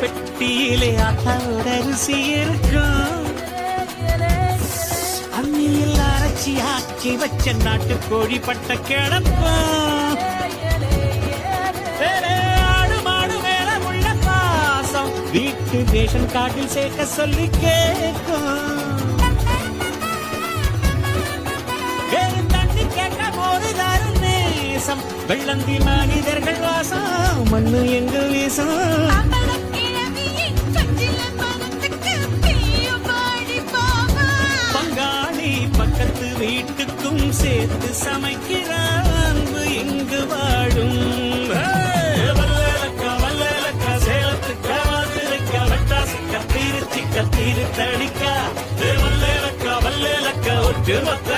பெட்டியிலே ஆத்தாவோட அரிசி இருக்கும். அம்மியில் அரைச்சி ஆக்கி வச்ச நாட்டு கோழி பட்ட கிடப்போம். ஆடு மாடு மேல உள்ள பாசம் வீட்டு ரேஷன் கார்டில் சேர்க்க சொல்லி கேட்கும். தண்ணி கேட்க போது தரும் நேசம் வெள்ளந்தி மனிதர்கள் வாசம் மண்ணு எங்க வீசம். பங்காளி பக்கத்து வீட்டுக்கும் சேர்த்து சமைக்கிற அன்பு இங்கு வாழும். வல்லலக்கா சேலத்துக்கா மதுரைக்கா வட்டாசிக்கா திருச்சிக்கா திருத்தணிக்கா வல்லலக்கா ஒட்டு மொத்த